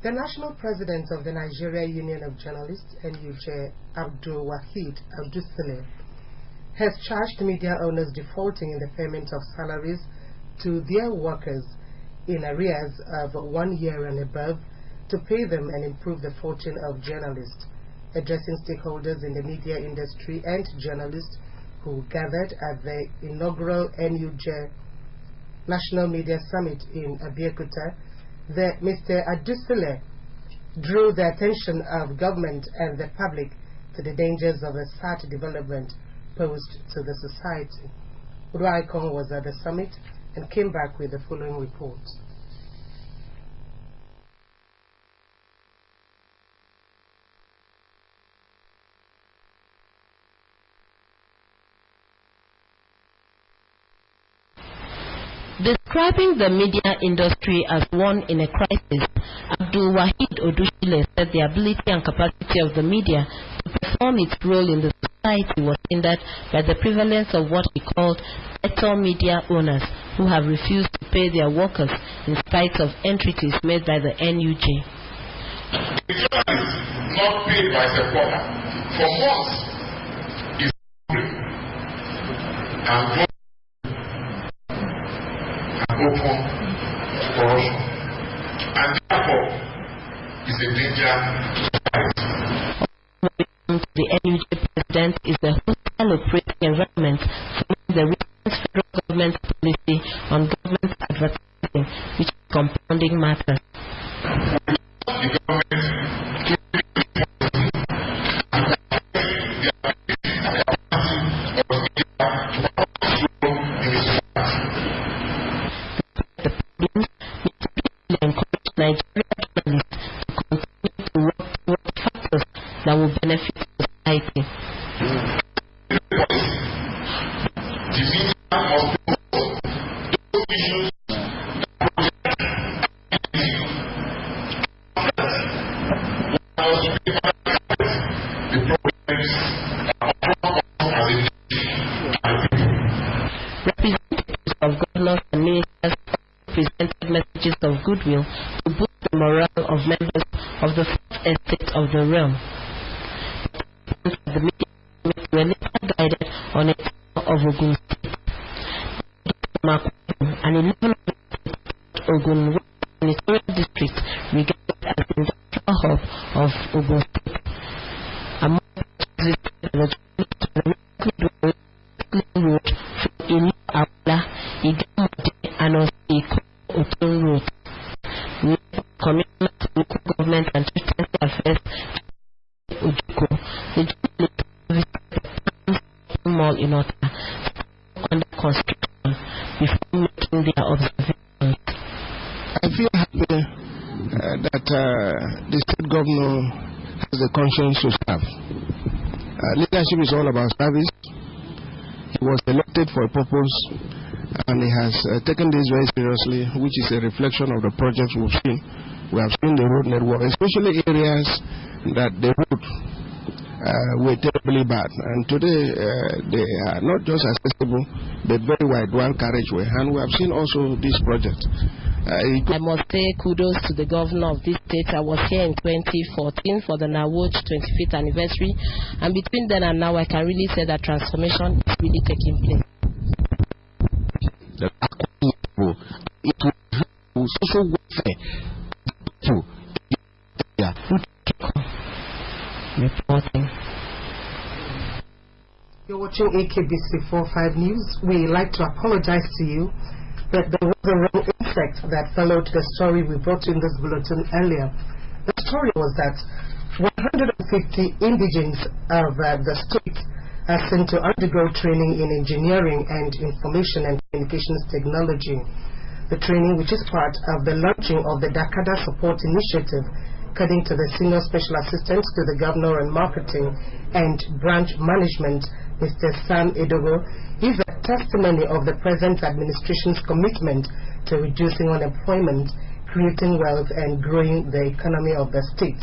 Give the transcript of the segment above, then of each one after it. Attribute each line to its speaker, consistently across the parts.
Speaker 1: The national president of the Nigeria Union of Journalists, NUJ, Abdul Wahid Abdusale, has charged media owners defaulting in the payment of salaries to their workers in arrears of 1 year and above to pay them and improve the fortune of journalists. Addressing stakeholders in the media industry and journalists who gathered at the inaugural NUJ National Media Summit in Abeokuta, Mr. Adusile drew the attention of government and the public to the dangers of a sad development posed to the society. Uruaikon was at the summit and came back with the following report.
Speaker 2: Describing the media industry as one in a crisis, Abdul Wahid Odushile said the ability and capacity of the media to perform its role in the society was hindered by the prevalence of what he called sector media owners who have refused to pay their workers in spite of entreaties made by the NUJ.
Speaker 3: The journalist not paid by September for months is and open corruption, and therefore is a danger to
Speaker 2: the NUJ president is the hostile operating environment following the recent federal government policy on government advertising, which is compounding matters. The government Nigeria journalists to continue to work towards factors that will benefit society. The media must promote those issues representatives of governors and ministers presented messages of goodwill to boost the morale of members of the Fourth Estate of the realm. The media were later guided on a tour of Ogun State. An 11 Ogun Senatorial District regarded as the industrial hub of Ogun State. Among the road from Ilu Awla, Igamode, and Osiko Otun Road. Commitment to local government and chieftaincy affairs Ojukwu. The journalist visited the mall in Ota under construction before making their observations.
Speaker 4: I feel happy that the state governor has the conscience to serve. Leadership is all about service. He was elected for a purpose, and he has taken this very seriously, which is a reflection of the projects we've seen. We have seen the road network, especially areas that the road were terribly bad. And today they are not just accessible, but very wide, one carriageway. And we have seen also this project.
Speaker 2: I must say kudos to the governor of this state. I was here in 2014 for the Nawoj 25th anniversary, and between then and now I can really say that transformation is really taking place.
Speaker 4: It will social welfare to
Speaker 2: reporting.
Speaker 1: You're watching AKBC 45 News. We like to apologize to you that there was a wrong insect that followed the story we brought in this bulletin earlier. The story was that 150 indigenes of the state are sent to undergo training in engineering and information and communications technology. The training, which is part of the launching of the Dakada Support Initiative, according to the Senior Special Assistant to the Governor on Marketing and Branch Management, Mr. Sam Edogo, is a testimony of the present administration's commitment to reducing unemployment, creating wealth, and growing the economy of the state.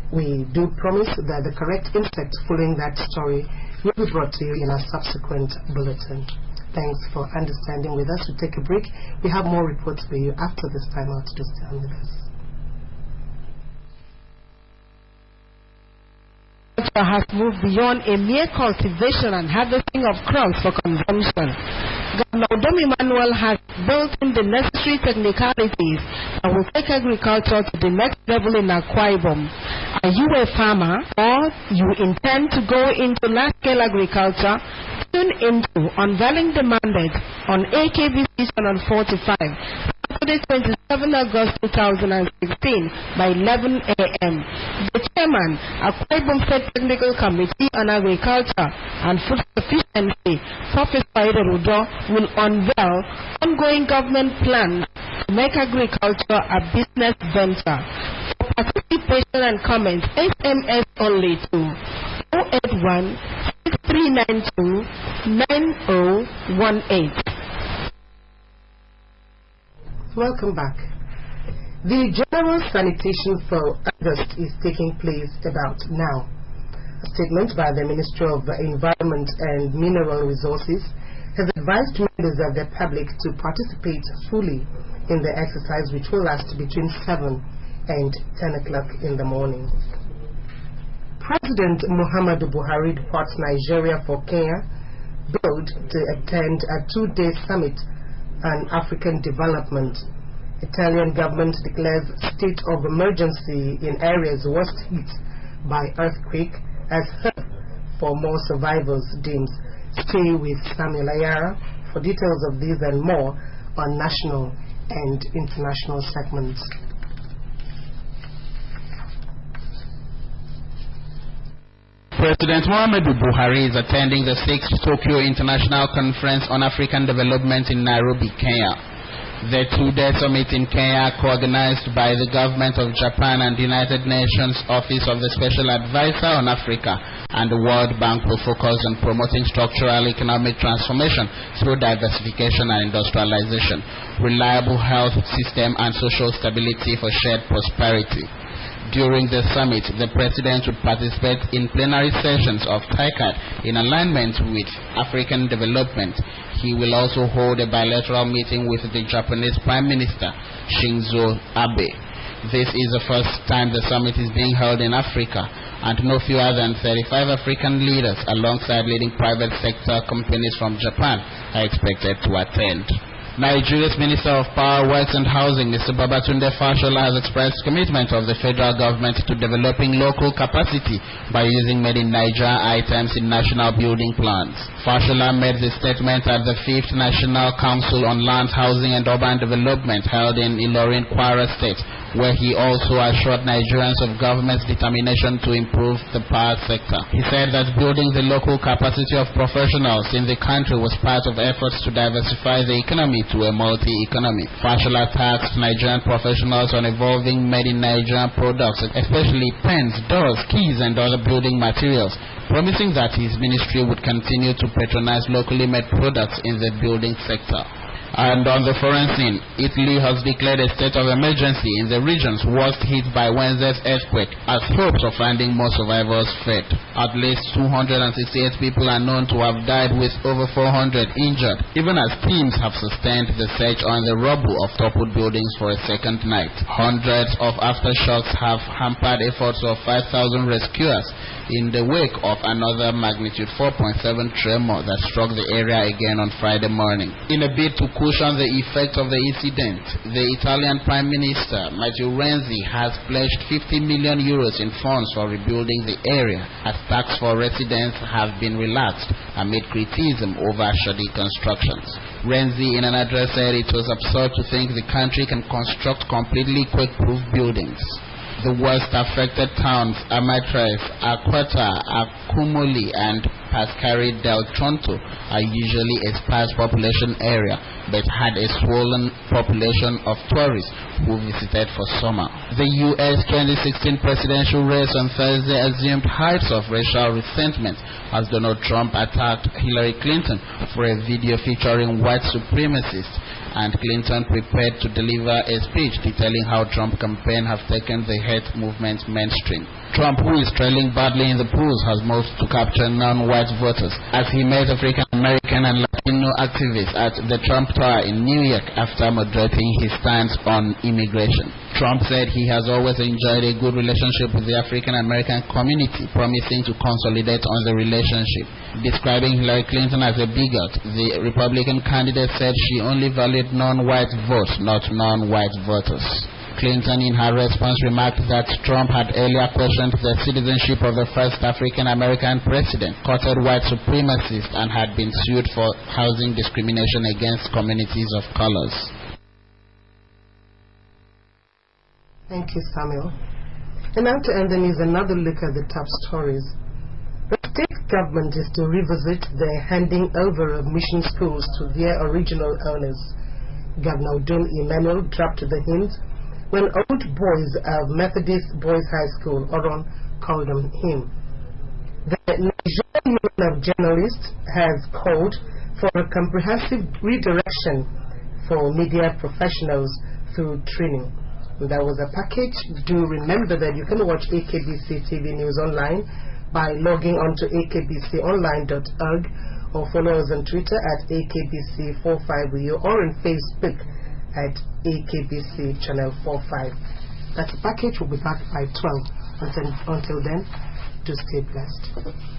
Speaker 1: We do promise that the correct insect following that story will be brought to you in a subsequent bulletin. Thanks for understanding with us. We'll take a break. We have more reports for you after this time out. Just stay on with us.
Speaker 5: has moved beyond a mere cultivation and harvesting of crops for consumption. Governor Udom Emmanuel has built in the necessary technicalities that will take agriculture to the next level in Akwa Ibom. Are you a farmer or you intend to go into large-scale agriculture? Tune into Unveiling the Mandate on AKBC Channel 45. Saturday, 27 August 2016 by 11 a.m. The chairman, Akwa Ibom State Technical Committee on Agriculture and Food Sufficiency, Professor Idorudo, will unveil ongoing government plans to make agriculture a business venture. For participation and comments, SMS only to 081 6392 9018.
Speaker 1: Welcome back. The general sanitation for August is taking place about now. A statement by the Ministry of Environment and Mineral Resources has advised members of the public to participate fully in the exercise, which will last between 7 and 10 o'clock in the morning. President Muhammadu Buhari departs Nigeria for Kenya, billed to attend a 2-day summit on African development. Italian government declares state of emergency in areas worst hit by earthquake as help for more survivors deems. Stay with Samuel Ayara for details of these and more on national and international segments.
Speaker 6: President Muhammadu Buhari is attending the 6th Tokyo International Conference on African Development in Nairobi, Kenya. The 2-day summit in Kenya, co-organized by the government of Japan and the United Nations Office of the Special Advisor on Africa and the World Bank, will focus on promoting structural economic transformation through diversification and industrialization, reliable health system and social stability for shared prosperity. During the summit, the President would participate in plenary sessions of TICAD in alignment with African development. He will also hold a bilateral meeting with the Japanese Prime Minister, Shinzo Abe. This is the first time the summit is being held in Africa, and no fewer than 35 African leaders alongside leading private sector companies from Japan are expected to attend. Nigeria's Minister of Power, Works and Housing, Mr. Babatunde Fashola, has expressed commitment of the federal government to developing local capacity by using made in Nigeria items in national building plans. Fashola made the statement at the 5th National Council on Land, Housing and Urban Development held in Ilorin, Kwara State, where he also assured Nigerians of government's determination to improve the power sector. He said that building the local capacity of professionals in the country was part of efforts to diversify the economy to a multi-economy. Fashola tasked Nigerian professionals on evolving made in Nigerian products, especially pens, doors, keys and other building materials, promising that his ministry would continue to patronize locally made products in the building sector. And on the foreign scene, Italy has declared a state of emergency in the regions worst hit by Wednesday's earthquake as hopes of finding more survivors fade. At least 268 people are known to have died with over 400 injured, even as teams have sustained the search on the rubble of toppled buildings for a second night. Hundreds of aftershocks have hampered efforts of 5,000 rescuers in the wake of another magnitude 4.7 tremor that struck the area again on Friday morning. In a bid to cushion the effects of the incident, the Italian Prime Minister, Matteo Renzi, has pledged 50 million euros in funds for rebuilding the area, as tax for residents have been relaxed amid criticism over shoddy constructions. Renzi, in an address, said it was absurd to think the country can construct completely quake-proof buildings. The worst affected towns, Amatres, Akwata, Akumoli, and Pascari del Tronto, are usually a sparse population area, but had a swollen population of tourists who visited for summer. The U.S. 2016 presidential race on Thursday assumed heights of racial resentment as Donald Trump attacked Hillary Clinton for a video featuring white supremacists, and Clinton prepared to deliver a speech detailing how Trump campaign have taken the hate movement mainstream. Trump, who is trailing badly in the polls, has moved to capture non-white voters as he met African American and Latino activists at the Trump Tower in New York after moderating his stance on immigration. Trump said he has always enjoyed a good relationship with the African American community, promising to consolidate on the relationship. Describing Hillary Clinton as a bigot, the Republican candidate said she only valued non-white votes, not non-white voters. Clinton, in her response, remarked that Trump had earlier questioned the citizenship of the first African-American president, courted white supremacists, and had been sued for housing discrimination against communities of colors.
Speaker 1: Thank you, Samuel. And now to end the news, another look at the top stories. The state government is to revisit the handing over of mission schools to their original owners. Governor Udom Emmanuel dropped the hint when old boys of Methodist Boys High School, Oron, called on him. The Nigerian Union of Journalists has called for a comprehensive redirection for media professionals through training. That was a package. Do remember that you can watch AKBC TV News online by logging on to akbconline.org or follow us on Twitter at AKBC45U or on Facebook at AKBC Channel 45. That package will be back by 12. Until then, do stay blessed.